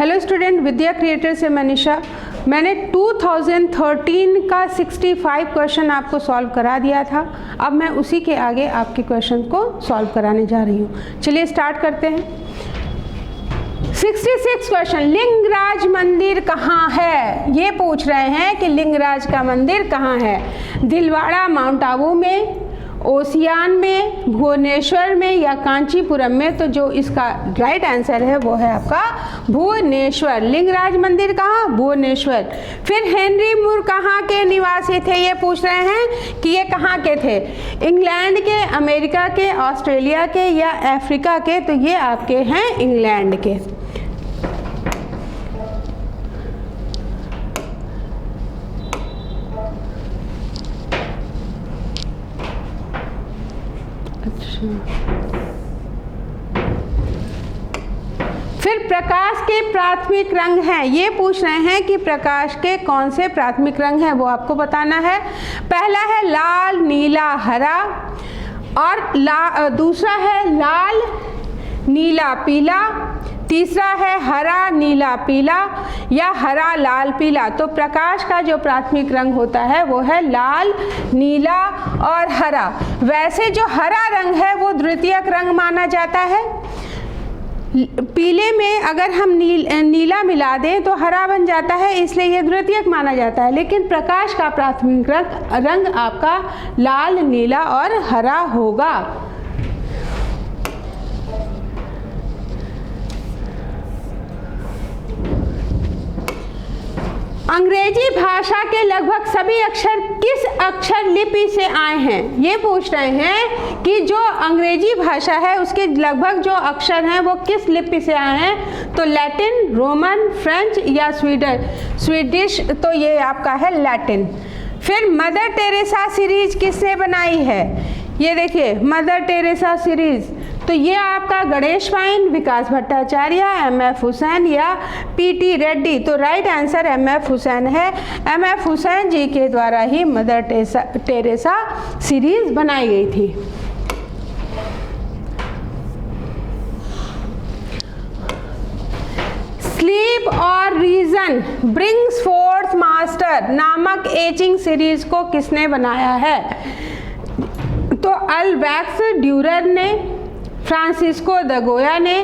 Hello student, विद्या creator से मनीषा। मैंने 2013 का 65 क्वेश्चन आपको सॉल्व करा दिया था। अब मैं उसी के आगे आपके क्वेश्चन को सॉल्व कराने जा रही हूँ। चलिए स्टार्ट करते हैं। 66 क्वेश्चन, लिंगराज मंदिर कहाँ है? ये पूछ रहे हैं कि लिंगराज का मंदिर कहाँ है। दिलवाड़ा माउंट आबू में, ओसियान में, भुवनेश्वर में या कांचीपुरम में? तो जो इसका राइट आंसर है वो है आपका भुवनेश्वर। लिंगराज मंदिर कहाँ? भुवनेश्वर। फिर हेनरी मूर कहाँ के निवासी थे? ये पूछ रहे हैं कि ये कहाँ के थे। इंग्लैंड के, अमेरिका के, ऑस्ट्रेलिया के या अफ्रीका के? तो ये आपके हैं इंग्लैंड के। फिर प्रकाश के प्राथमिक रंग हैं। ये पूछ रहे हैं कि प्रकाश के कौन से प्राथमिक रंग हैं, वो आपको बताना है। पहला है लाल, नीला, हरा, और दूसरा है लाल, नीला, पीला, तीसरा है हरा, नीला, पीला या हरा, लाल, पीला। तो प्रकाश का जो प्राथमिक रंग होता है वो है लाल, नीला और हरा। वैसे जो हरा रंग है वो द्वितीयक रंग माना जाता है। पीले में अगर हम नीला मिला दें तो हरा बन जाता है, इसलिए ये द्वितीयक माना जाता है। लेकिन प्रकाश का प्राथमिक रंग आपका लाल, नीला और हरा होगा। अंग्रेजी भाषा के लगभग सभी अक्षर किस अक्षर लिपि से आए हैं? ये पूछ रहे हैं कि जो अंग्रेजी भाषा है उसके लगभग जो अक्षर हैं वो किस लिपि से आए हैं। तो लैटिन, रोमन, फ्रेंच या स्वीडिश? तो ये आपका है लैटिन। फिर मदर टेरेसा सीरीज किसने बनाई है? ये देखिए मदर टेरेसा सीरीज, तो ये आपका गणेश पाइन, विकास भट्टाचार्य, एम.एफ. हुसैन या पी.टी. रेड्डी? तो राइट आंसर एम.एफ. हुसैन है। एम.एफ. हुसैन जी के द्वारा ही मदर टेरेसा सीरीज बनाई गई थी। स्लीप और रीजन ब्रिंग्स फोर्थ मास्टर नामक एचिंग सीरीज को किसने बनाया है? तो अल्बैक्स ड्यूरर ने, फ्रांसिस्को द गोया ने,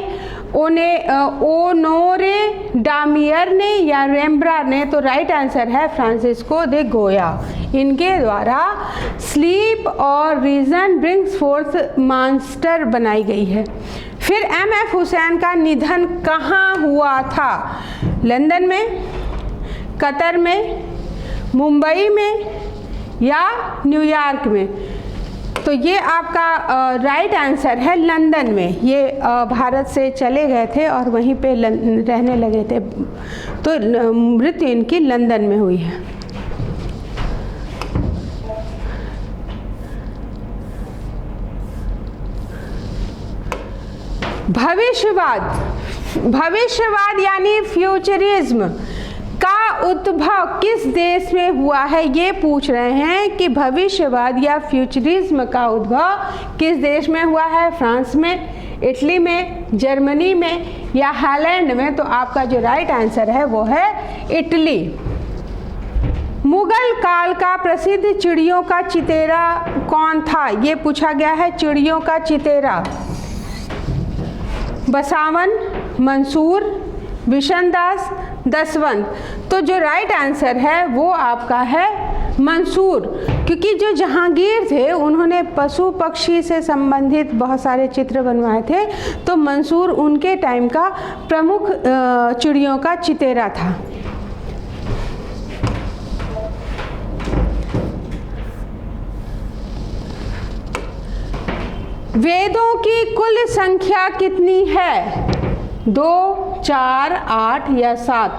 ओनोरे डामियर ने या रेम्ब्रा ने? तो राइट आंसर है फ्रांसिस्को द गोया। इनके द्वारा स्लीप और रीजन ब्रिंग्स फोर्थ मास्टर बनाई गई है। फिर एम.एफ. हुसैन का निधन कहाँ हुआ था? लंदन में, कतर में, मुंबई में या न्यूयॉर्क में? तो ये आपका राइट आंसर है लंदन में। ये भारत से चले गए थे और वहीं पे रहने लगे थे, तो मृत्यु इनकी लंदन में हुई है। भविष्यवाद यानी फ्यूचरिज्म का उद्भव किस देश में हुआ है? ये पूछ रहे हैं कि भविष्यवाद या फ्यूचरिज्म का उद्भव किस देश में हुआ है? फ्रांस में, इटली में, जर्मनी में या हालैंड में? तो आपका जो राइट आंसर है वो है इटली। मुगल काल का प्रसिद्ध चिड़ियों का चितेरा कौन था? ये पूछा गया है। चिड़ियों का चितेरा बसावन, मंसूर, विशनदास, दसवंत? तो जो राइट आंसर है वो आपका है मंसूर, क्योंकि जो जहांगीर थे उन्होंने पशु पक्षी से संबंधित बहुत सारे चित्र बनवाए थे, तो मंसूर उनके टाइम का प्रमुख चिड़ियों का चितेरा था। वेदों की कुल संख्या कितनी है? 2, 4, 8 या 7?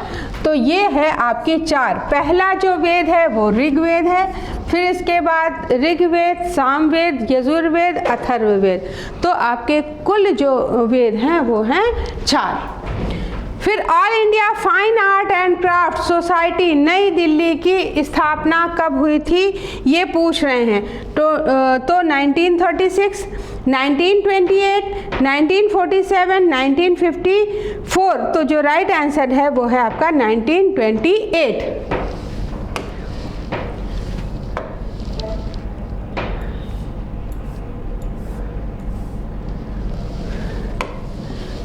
तो ये है आपके 4। पहला जो वेद है वो ऋग्वेद है, फिर इसके बाद ऋग्वेद, सामवेद, यजुर्वेद, अथर्ववेद। तो आपके कुल जो वेद हैं वो हैं 4। फिर all India fine art and craft society नई दिल्ली की स्थापना कब हुई थी? ये पूछ रहे हैं। तो 1936, 1928, 1947, 1954 4, तो जो राइट आंसर है वो है आपका 1928।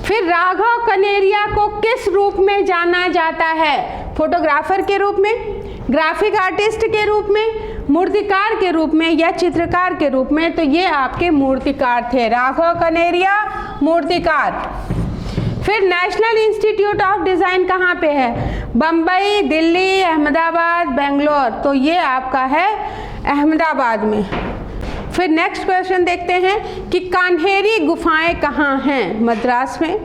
फिर राघव कनेरिया को किस रूप में जाना जाता है? फोटोग्राफर के रूप में, ग्राफिक आर्टिस्ट के रूप में, मूर्तिकार के रूप में या चित्रकार के रूप में? तो ये आपके मूर्तिकार थे, राघव कनेरिया मूर्तिकार। फिर नेशनल इंस्टीट्यूट ऑफ डिज़ाइन कहाँ पे है? बम्बई, दिल्ली, अहमदाबाद, बेंगलोर। तो ये आपका है अहमदाबाद में। फिर नेक्स्ट क्वेश्चन देखते हैं कि कान्हेरी गुफाएं कहाँ हैं? मद्रास में,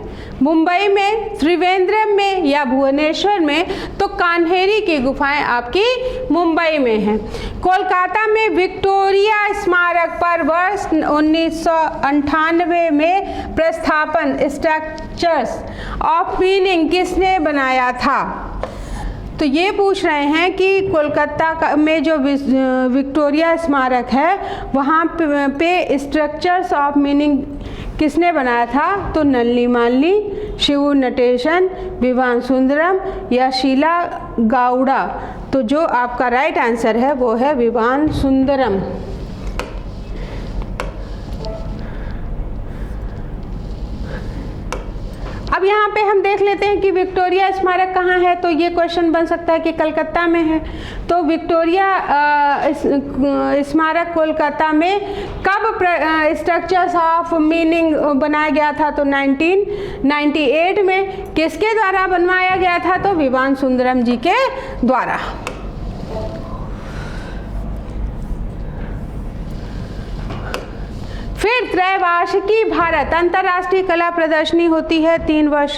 मुंबई में, त्रिवेंद्रम में या भुवनेश्वर में? तो कान्हेरी की गुफाएं आपकी मुंबई में हैं। कोलकाता में विक्टोरिया स्मारक पर वर्ष 1998 में प्रस्थापन स्ट्रक्चर्स ऑफ मीनिंग किसने बनाया था? तो ये पूछ रहे हैं कि कोलकाता में जो विक्टोरिया स्मारक है वहाँ पे स्ट्रक्चर्स ऑफ मीनिंग किसने बनाया था? तो नल्ली मालनी, शिव नटेशन, विवान सुंदरम या शीला गाउडा? तो जो आपका राइट आंसर है वो है विवान सुंदरम। अब यहाँ पे हम देख लेते हैं कि विक्टोरिया स्मारक कहाँ है। तो ये क्वेश्चन बन सकता है कि कलकत्ता में है। तो विक्टोरिया स्मारक कोलकाता में कब स्ट्रक्चर्स ऑफ मीनिंग बनाया गया था? तो 1998 में। किसके द्वारा बनवाया गया था? तो विवान सुंदरम जी के द्वारा। फिर त्रैवार्षिकी भारत अंतर्राष्ट्रीय कला प्रदर्शनी होती है 3 वर्ष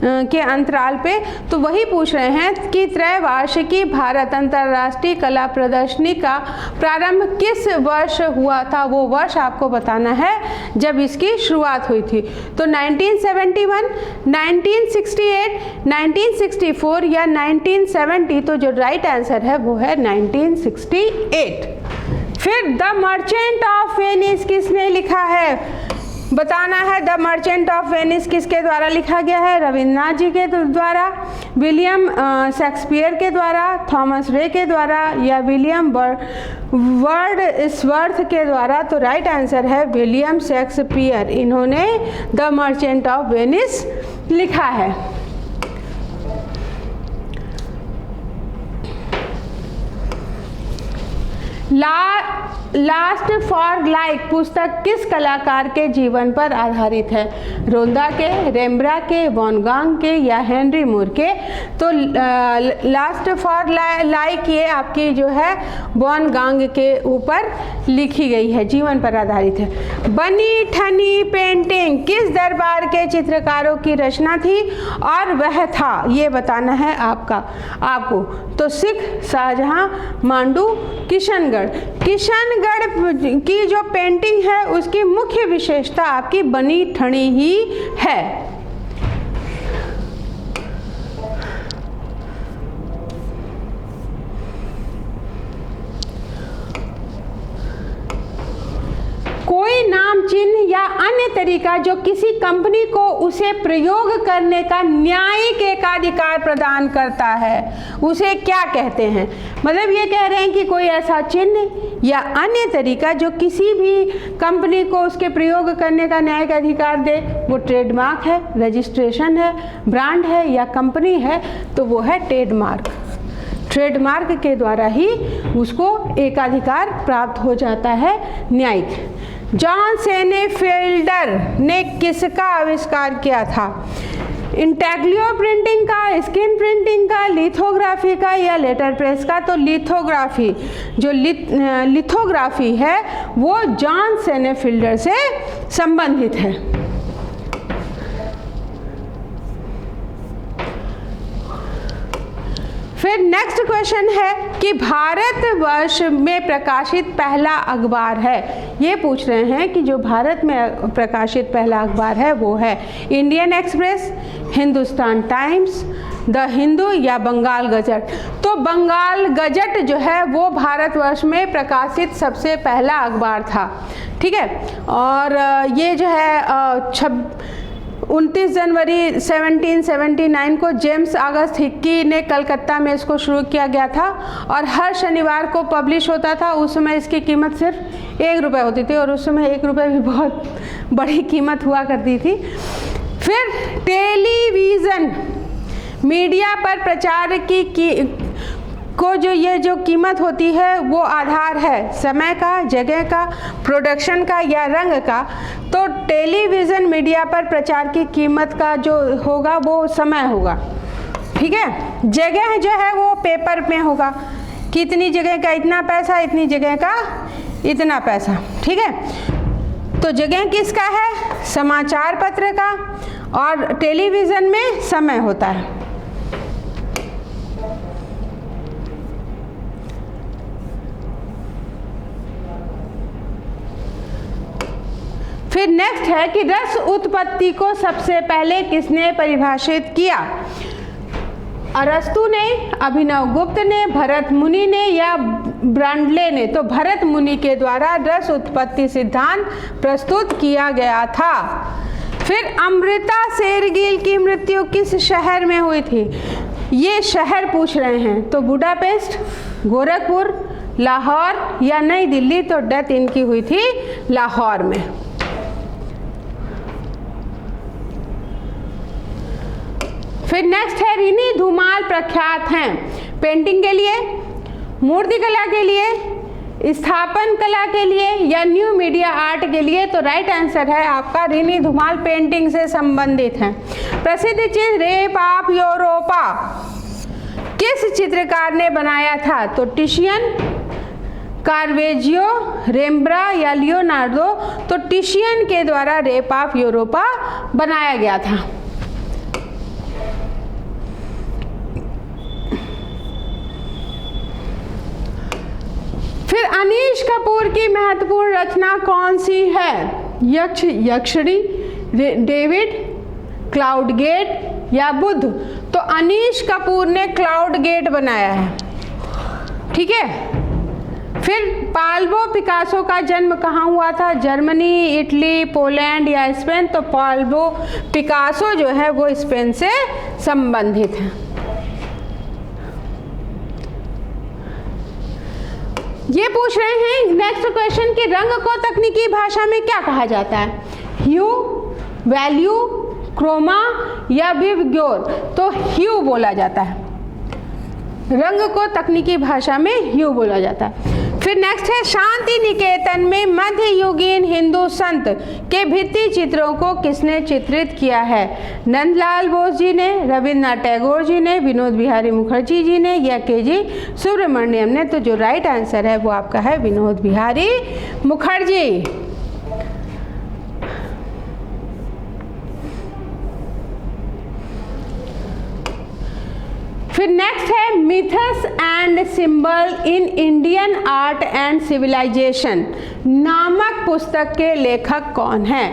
के अंतराल पे। तो वही पूछ रहे हैं कि त्रैवार्षिकी भारत अंतर्राष्ट्रीय कला प्रदर्शनी का प्रारंभ किस वर्ष हुआ था? वो वर्ष आपको बताना है जब इसकी शुरुआत हुई थी। तो 1971, 1968, 1964 या 1970? तो जो राइट आंसर है वो है 1968। फिर द मर्चेंट ऑफ वेनिस किसने लिखा है? बताना है द मर्चेंट ऑफ वेनिस किसके द्वारा लिखा गया है? रविन्द्रनाथ जी के द्वारा, विलियम शेक्सपियर के द्वारा, थॉमस रे के द्वारा या विलियम वर्ड्सवर्थ के द्वारा? तो राइट आंसर है विलियम शेक्सपियर। इन्होंने द मर्चेंट ऑफ वेनिस लिखा है। लास्ट फॉर लाइक पुस्तक किस कलाकार के जीवन पर आधारित है? रोंदा के, रेम्ब्रा के, वॉन गॉग के या हेनरी मूर के? तो लास्ट फॉर लाइक ये आपकी जो है वॉन गॉग के ऊपर लिखी गई है, जीवन पर आधारित है। बनी ठनी पेंटिंग किस दरबार के चित्रकारों की रचना थी और वह था? ये बताना है आपको। तो सिख, शाहजहां, मांडू, किशनगढ़ की जो पेंटिंग है उसकी मुख्य विशेषता आपकी बनी ठनी ही है। कोई नाम, चिन्ह या अन्य तरीका जो किसी कंपनी को उसे प्रयोग करने का न्यायिक एकाधिकार प्रदान करता है, उसे क्या कहते हैं? मतलब ये कह रहे हैं कि कोई ऐसा चिन्ह या अन्य तरीका जो किसी भी कंपनी को उसके प्रयोग करने का न्यायिक अधिकार दे, वो ट्रेडमार्क है, रजिस्ट्रेशन है, ब्रांड है या कंपनी है? तो वो है ट्रेडमार्क। ट्रेडमार्क के द्वारा ही उसको एकाधिकार प्राप्त हो जाता है न्यायिक। जॉन सेनेफेल्डर ने किसका आविष्कार किया था? इंटेग्लियो प्रिंटिंग का, स्क्रीन प्रिंटिंग का, लिथोग्राफी का या लेटर प्रेस का? तो लिथोग्राफी, जो लिथोग्राफी है वो जॉन सेनेफेल्डर से संबंधित है। फिर नेक्स्ट क्वेश्चन है कि भारतवर्ष में प्रकाशित पहला अखबार है। ये पूछ रहे हैं कि जो भारत में प्रकाशित पहला अखबार है वो है Indian express, Hindustan times, the Hindu या बंगाल गजट? तो बंगाल गजट जो है वो भारतवर्ष में प्रकाशित सबसे पहला अखबार था। ठीक है, और ये जो है 29 जनवरी 1779 को जेम्स ऑगस्ट हिक्की ने कलकत्ता में इसको शुरू किया गया था और हर शनिवार को पब्लिश होता था। उस समय इसकी कीमत सिर्फ 1 रुपये होती थी और उस समय 1 रुपये भी बहुत बड़ी कीमत हुआ करती थी। फिर टेलीविज़न मीडिया पर प्रचार को जो कीमत होती है वो आधार है समय का, जगह का, प्रोडक्शन का या रंग का। तो टेलीविज़न मीडिया पर प्रचार की कीमत का जो होगा वो समय होगा, ठीक है। जगह जो है वो पेपर में होगा, कितनी जगह का इतना पैसा, इतनी जगह का इतना पैसा, ठीक है। तो जगह किसका है? समाचार पत्र का, और टेलीविज़न में समय होता है। फिर नेक्स्ट है कि रस उत्पत्ति को सबसे पहले किसने परिभाषित किया? अरस्तु ने, अभिनव गुप्त ने, भरत मुनि ने या ब्रांडले ने? तो भरत मुनि के द्वारा रस उत्पत्ति सिद्धांत प्रस्तुत किया गया था। फिर अमृता शेरगिल की मृत्यु किस शहर में हुई थी? ये शहर पूछ रहे हैं, तो बुडापेस्ट, गोरखपुर, लाहौर या नई दिल्ली? तो डेथ इनकी हुई थी लाहौर में। फिर नेक्स्ट है रिनी धूमाल प्रख्यात हैं पेंटिंग के लिए, मूर्ति कला के लिए, स्थापन कला के लिए या न्यू मीडिया आर्ट के लिए? तो राइट आंसर है आपका रिनी धूमाल पेंटिंग से संबंधित हैं। प्रसिद्ध चित्र रेप ऑफ यूरोपा किस चित्रकार ने बनाया था? तो टिशियन, कार्वेजियो, रेम्ब्रा या लियोनार्डो? तो टिशियन के द्वारा रेप ऑफ यूरोपा बनाया गया था। फिर अनीश कपूर की महत्वपूर्ण रचना कौन सी है? यक्षिणी, डेविड, क्लाउड गेट या बुद्ध? तो अनीश कपूर ने क्लाउड गेट बनाया है, ठीक है। फिर पाब्लो पिकासो का जन्म कहाँ हुआ था? जर्मनी, इटली, पोलैंड या स्पेन? तो पाब्लो पिकासो जो है वो स्पेन से संबंधित है। ये पूछ रहे हैं नेक्स्ट क्वेश्चन कि रंग को तकनीकी भाषा में क्या कहा जाता है? ह्यू, वैल्यू, क्रोमा या विवग्योर? तो ह्यू बोला जाता है, रंग को तकनीकी भाषा में ह्यू बोला जाता है। फिर नेक्स्ट है शांति निकेतन में मध्ययुगीन हिंदू संत के भित्ति चित्रों को किसने चित्रित किया है? नंदलाल बोस जी ने, रविन्द्रनाथ टैगोर जी ने, विनोद बिहारी मुखर्जी जी ने या के.जी. सुब्रमण्यम ने? तो जो राइट आंसर है वो आपका है विनोद बिहारी मुखर्जी। फिर नेक्स्ट है myths and symbol in Indian art and civilisation नामक पुस्तक के लेखक कौन है?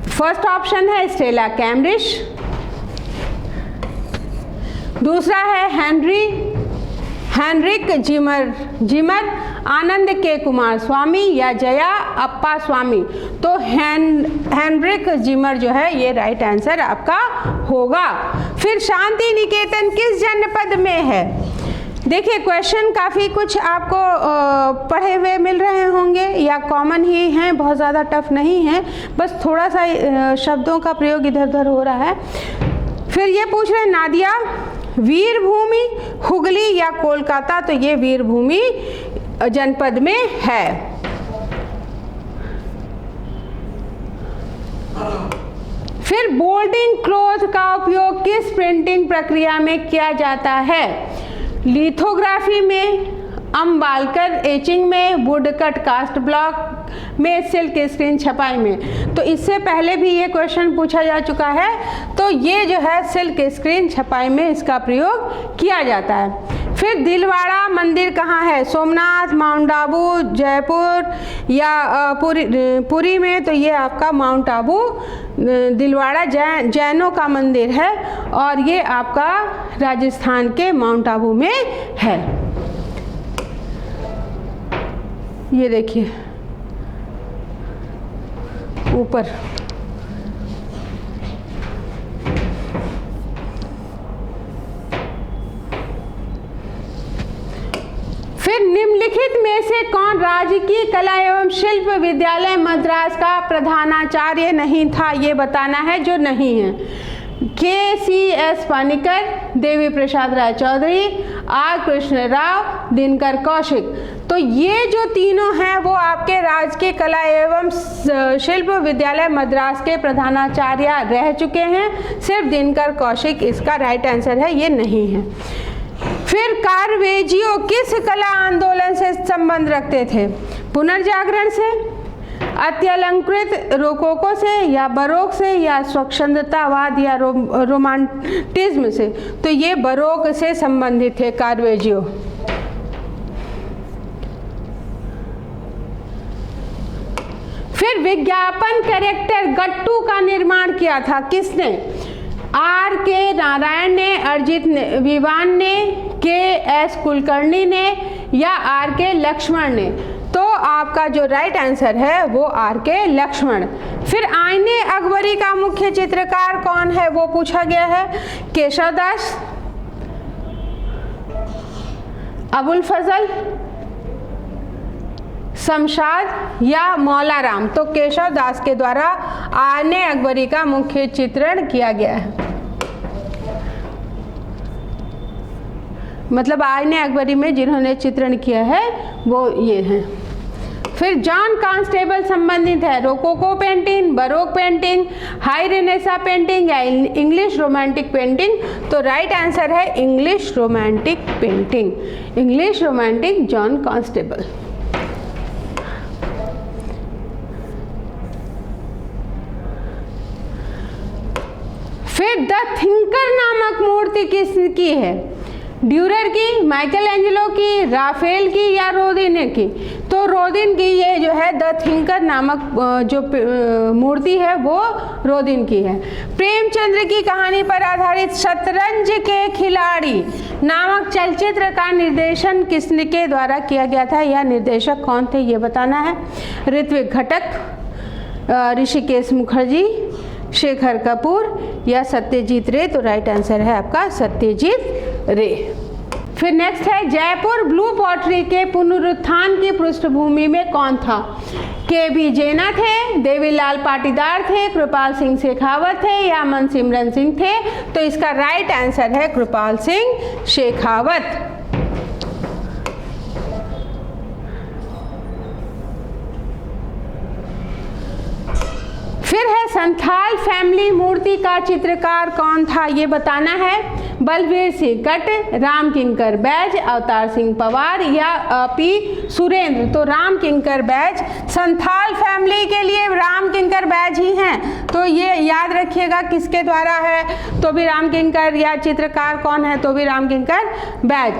फर्स्ट ऑप्शन है स्टेला कैम्ब्रिज, दूसरा है हेनरिक जिमर, आनंद के कुमार स्वामी या जया अप्पा स्वामी? तो हेनरिक जिमर जो है ये राइट आंसर आपका होगा। फिर शांति निकेतन किस जनपद में है? देखिए क्वेश्चन काफ़ी कुछ आपको पढ़े हुए मिल रहे होंगे या कॉमन ही हैं, बहुत ज़्यादा टफ नहीं है, बस थोड़ा सा शब्दों का प्रयोग इधर उधर हो रहा है। फिर ये पूछ रहे हैं नादिया वीरभूमि, हुगली या कोलकाता? तो ये वीरभूमि जनपद में है। फिर बोल्डिंग क्लॉथ का उपयोग किस प्रिंटिंग प्रक्रिया में किया जाता है? लिथोग्राफी में, अम्बालकर एचिंग में, वुडकट कास्ट ब्लॉक में, सिल्क स्क्रीन छपाई में? तो इससे पहले भी ये क्वेश्चन पूछा जा चुका है, तो ये जो है सिल्क स्क्रीन छपाई में इसका प्रयोग किया जाता है। फिर दिलवाड़ा मंदिर कहाँ है? सोमनाथ, माउंट आबू, जयपुर या पुरी में? तो ये आपका माउंट आबू दिलवाड़ा जैनों का मंदिर है और ये आपका राजस्थान के माउंट आबू में है। ये देखिए ऊपर फिर निम्नलिखित में से कौन राजकीय कला एवं शिल्प विद्यालय मद्रास का प्रधानाचार्य नहीं था, ये बताना है जो नहीं है। KCS Panicker, Devi Prasad Rai Chaudhary, R Krishna Rao, Dinkar Kaushik. तो ये जो तीनों हैं वो आपके राजकीय कला एवं शिल्प विद्यालय मद्रास के प्रधानाचार्य रह चुके हैं। सिर्फ दिनकर कौशिक इसका राइट आंसर है, ये नहीं है। फिर कार्वेजियो किस कला आंदोलन से संबंध रखते थे? पुनर्जागरण से, अत्यलंकृत रोकोको से, या बरोक से, या स्वच्छंदतावाद या रोमांटिज्म से? तो ये बरोक से संबंधित थे कार्वेजियो। फिर विज्ञापन कैरेक्टर गट्टू का निर्माण किया था किसने? R.K. नारायण ने, अरिजित विवान ने, K.S. कुलकर्णी ने, या R.K. लक्ष्मण ने? तो आपका जो राइट आंसर है वो R.K. लक्ष्मण। फिर आईने अकबरी का मुख्य चित्रकार कौन है वो पूछा गया है। केशव दास, अबुल फजल, शमशाद, या मौला राम? तो केशव दास के द्वारा आईने अकबरी का मुख्य चित्रण किया गया है। मतलब आईने अकबरी में जिन्होंने चित्रण किया है वो ये हैं। फिर जॉन कांस्टेबल संबंधित है rococo painting, baroque painting, high Renaissance painting, या इंग्लिश रोमांटिक पेंटिंग? तो राइट आंसर है English romantic painting, English romantic John constable. फिर द थिंकर नामक मूर्ति किसकी है? ड्यूरर की, माइकल एंजेलो की, राफेल की, या रोदिन की? तो रोदिन की ये जो है द थिंकर नामक जो मूर्ति है वो रोदिन की है। प्रेमचंद्र की कहानी पर आधारित शतरंज के खिलाड़ी नामक चलचित्र का निर्देशन किसके द्वारा किया गया था, या निर्देशक कौन थे ये बताना है। ऋत्विक घटक, ऋषिकेश मुखर्जी, शेखर कपूर, या सत्यजीत रे? तो राइट आंसर है आपका सत्यजीत रे। फिर नेक्स्ट है जयपुर ब्लू पॉटरी के पुनरुत्थान की पृष्ठभूमि में कौन था? KB जेना थे, देवीलाल पाटीदार थे, कृपाल सिंह शेखावत थे, या मनसिमरन सिंह थे? तो इसका राइट आंसर है कृपाल सिंह शेखावत। फिर है संथाल फैमिली मूर्ति का चित्रकार कौन था ये बताना है। बलवीर सिंह कट, राम किंकर बैज, अवतार सिंह पवार, या P सुरेंद्र? तो राम किंकर बैज। संथाल फैमिली के लिए राम किंकर बैज ही हैं, तो ये याद रखिएगा किसके द्वारा है, तो भी राम किंकर, या चित्रकार कौन है, तो भी राम किंकर बैज।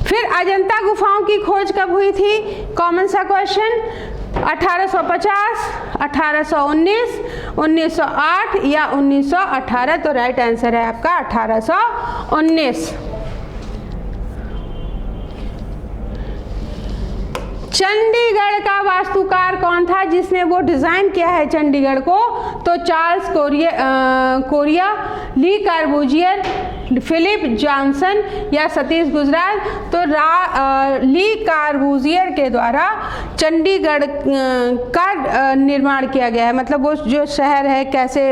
फिर अजंता गुफाओं की खोज कब हुई थी? कॉमन सा क्वेश्चन। 1850, 1819, 1908, या 1918? तो राइट आंसर है आपका 1819। चंडीगढ़ का वास्तुकार कौन था जिसने वो डिजाइन किया है चंडीगढ़ को? तो चार्ल्स कोरिया, ली कार्बूजियर, फिलिप जॉनसन, या सतीश गुजराल? तो ली कार्बूजियर के द्वारा चंडीगढ़ का निर्माण किया गया है। मतलब वो जो शहर है, कैसे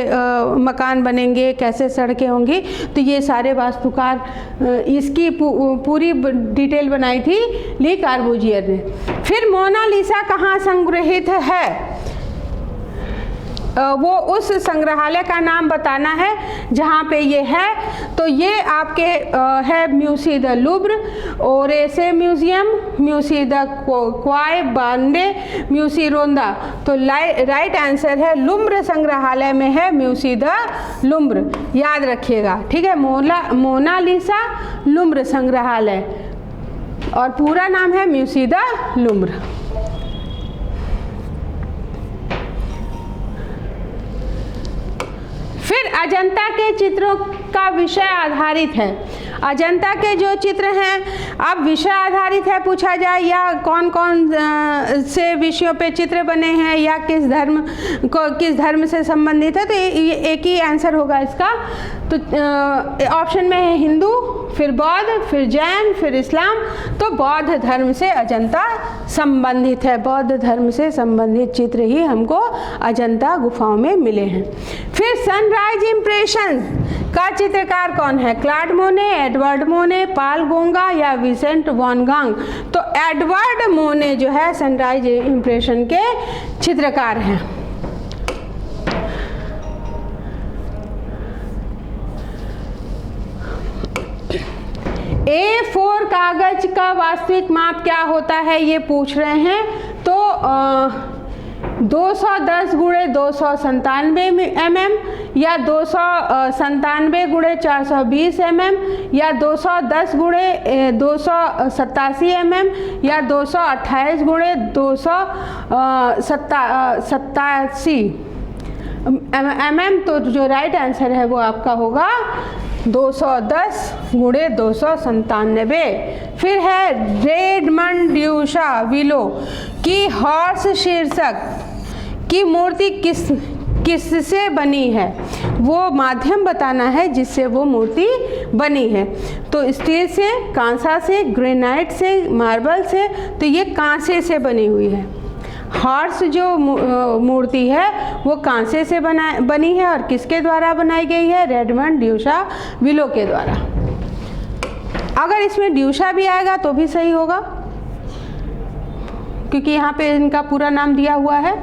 मकान बनेंगे, कैसे सड़कें होंगी, तो ये सारे वास्तुकार इसकी पूरी डिटेल बनाई थी ली कार्बूजियर ने। फिर मोनालिसा कहाँ संग्रहित है? वो उस संग्रहालय का नाम बताना है जहाँ पे ये है। तो ये आपके है Meucci the लुब्र, ओरेसे museum, Meucci the क्वाय Bande, Meucci रोंदा? तो राइट आंसर है लुम्ब्र संग्रहालय में है म्यूसी द लुम्ब्र, याद रखिएगा, ठीक है। मोनालिसा लुम्ब्र संग्रहालय और पूरा नाम है म्यूसी द लुम्ब्र। फिर अजंता के चित्रों का विषय आधारित है। अजंता के जो चित्र हैं, अब विषय आधारित है पूछा जाए या कौन कौन से विषयों पे चित्र बने हैं या किस धर्म से संबंधित है, तो ये एक ही आंसर होगा इसका। तो ऑप्शन में है हिंदू, फिर बौद्ध, फिर जैन, फिर इस्लाम। तो बौद्ध धर्म से अजंता संबंधित है, बौद्ध धर्म से संबंधित चित्र ही हमको अजंता गुफाओं में मिले हैं। फिर सनराइज इम्प्रेशन का चित्रकार कौन है? क्लॉड मोने, एडवर्ड मोने, पाल गोंगा या विसेंट वॉन गांग। तो एडवर्ड मोने जो है सनराइज इम्प्रेशन के चित्रकार हैं। A4 कागज का वास्तविक माप क्या होता है ये पूछ रहे हैं। तो 210 गुणे 297 mm या 297 गुणे 420 mm या 210 गुणे 287 mm या 228 गुणे 287 mm। तो जो राइट आंसर है वो आपका होगा 210 गुणे 297। फिर है रेडमंड ड्यूशा विलो की हॉर्स शीर्षक की मूर्ति किससे बनी है? वो माध्यम बताना है जिससे वो मूर्ति बनी है। तो स्टील से, कांसा से, ग्रेनाइट से, मार्बल से। तो ये कांसे से बनी हुई है। हॉर्स जो मूर्ति है वो कांसे से बनी है और किसके द्वारा बनाई गई है? रेडमंड ड्यूशा विलो के द्वारा। अगर इसमें ड्यूशा भी आएगा तो भी सही होगा क्योंकि यहाँ पे इनका पूरा नाम दिया हुआ है।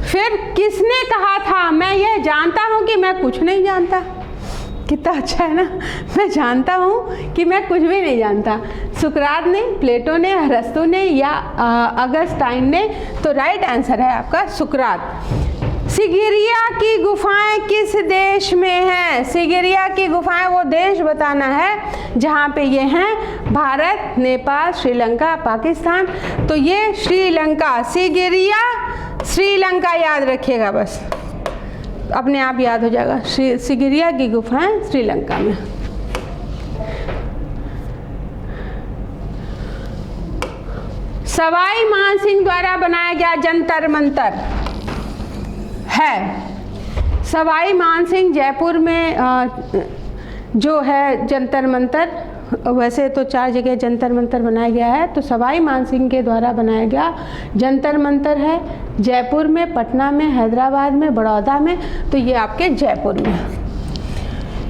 फिर किसने कहा था मैं ये जानता हूँ कि मैं कुछ नहीं जानता? कितना अच्छा है ना, मैं जानता हूँ कि मैं कुछ भी नहीं जानता। सुकरात ने, प्लेटो ने, अरस्तु ने या अगस्टाइन ने? तो राइट आंसर है आपका सुकरात। सिगिरिया की गुफाएं किस देश में हैं? सिगिरिया की गुफाएं वो देश बताना है जहाँ पे ये हैं भारत, नेपाल, श्रीलंका, पाकिस्तान। तो ये श्रीलंका, सिगिरिया श्रीलंका याद रखिएगा, बस अपने आप याद हो जाएगा। सिगिरिया की गुफाएं श्रीलंका में। सवाई मानसिंह द्वारा बनाया गया जंतर मंतर है। सवाई मानसिंह जयपुर में जो है जंतर मंतर, वैसे तो 4 जगह जंतर मंतर बनाया गया है। तो सवाई मानसिंह के द्वारा बनाया गया जंतर मंतर है जयपुर में, पटना में, हैदराबाद में, बड़ौदा में। तो ये आपके जयपुर में।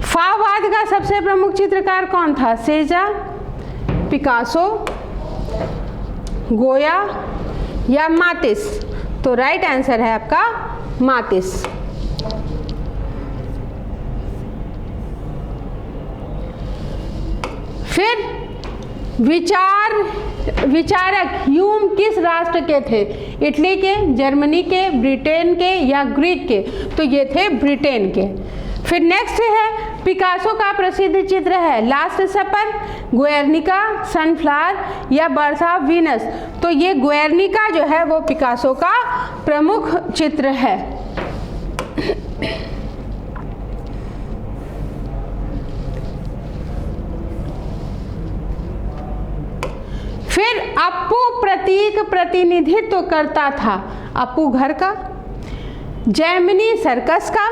फाववाद का सबसे प्रमुख चित्रकार कौन था? सेजा, पिकासो, गोया या मातिस? तो राइट आंसर है आपका मातिस। फिर विचारक ह्यूम किस राष्ट्र के थे? इटली के, जर्मनी के, ब्रिटेन के या ग्रीक के? तो ये थे ब्रिटेन के। फिर नेक्स्ट है पिकासो का प्रसिद्ध चित्र है लास्ट सपर, गुएर्निका, सनफ्लावर या बर्थ ऑफ वीनस? तो ये गुएर्निका जो है वो पिकासो का प्रमुख चित्र है। फिर अप्पू प्रतीक प्रतिनिधित्व करता था अप्पू घर का, जैमिनी सर्कस का,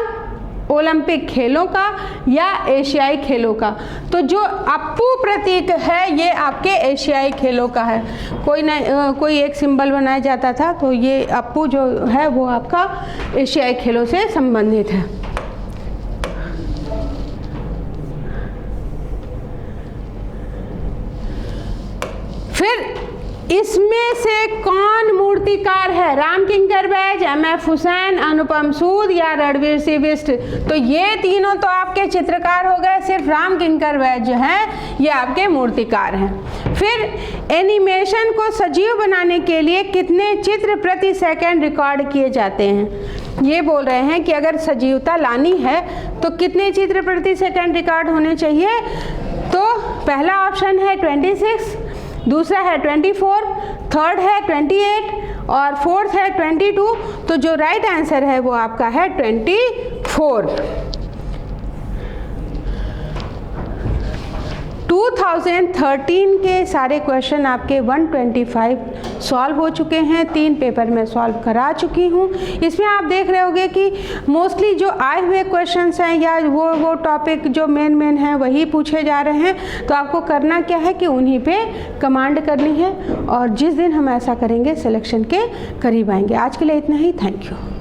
ओलंपिक खेलों का या एशियाई खेलों का? तो जो अप्पू प्रतीक है ये आपके एशियाई खेलों का है। कोई एक सिंबल बनाया जाता था, तो ये अप्पू जो है वो आपका एशियाई खेलों से संबंधित है। फिर इसमें से कौन मूर्तिकार है? रामकिंकर बैज, एम.एफ. हुसैन, अनुपम सूद या रणवीर सिंह बिष्ट? तो ये तीनों तो आपके चित्रकार हो गए, सिर्फ रामकिंकर बैज जो हैं ये आपके मूर्तिकार हैं। फिर एनिमेशन को सजीव बनाने के लिए कितने चित्र प्रति सेकंड रिकॉर्ड किए जाते हैं? ये बोल रहे हैं कि अगर सजीवता लानी है तो कितने चित्र प्रति सेकंड रिकॉर्ड होने चाहिए? तो पहला ऑप्शन है 26, दूसरा है 24, थर्ड है 28 और फोर्थ है 22। तो जो राइट आंसर है वो आपका है 24। 2013 के सारे क्वेश्चन आपके 125 सॉल्व हो चुके हैं, 3 पेपर में सॉल्व करा चुकी हूँ। इसमें आप देख रहे होंगे कि मोस्टली जो आए हुए क्वेश्चंस हैं या वो टॉपिक जो मेन हैं वही पूछे जा रहे हैं। तो आपको करना क्या है कि उन्हीं पे कमांड करनी है, और जिस दिन हम ऐसा करेंगे सिलेक्शन के करीब आएंगे। आज के लिए इतना ही। Thank you.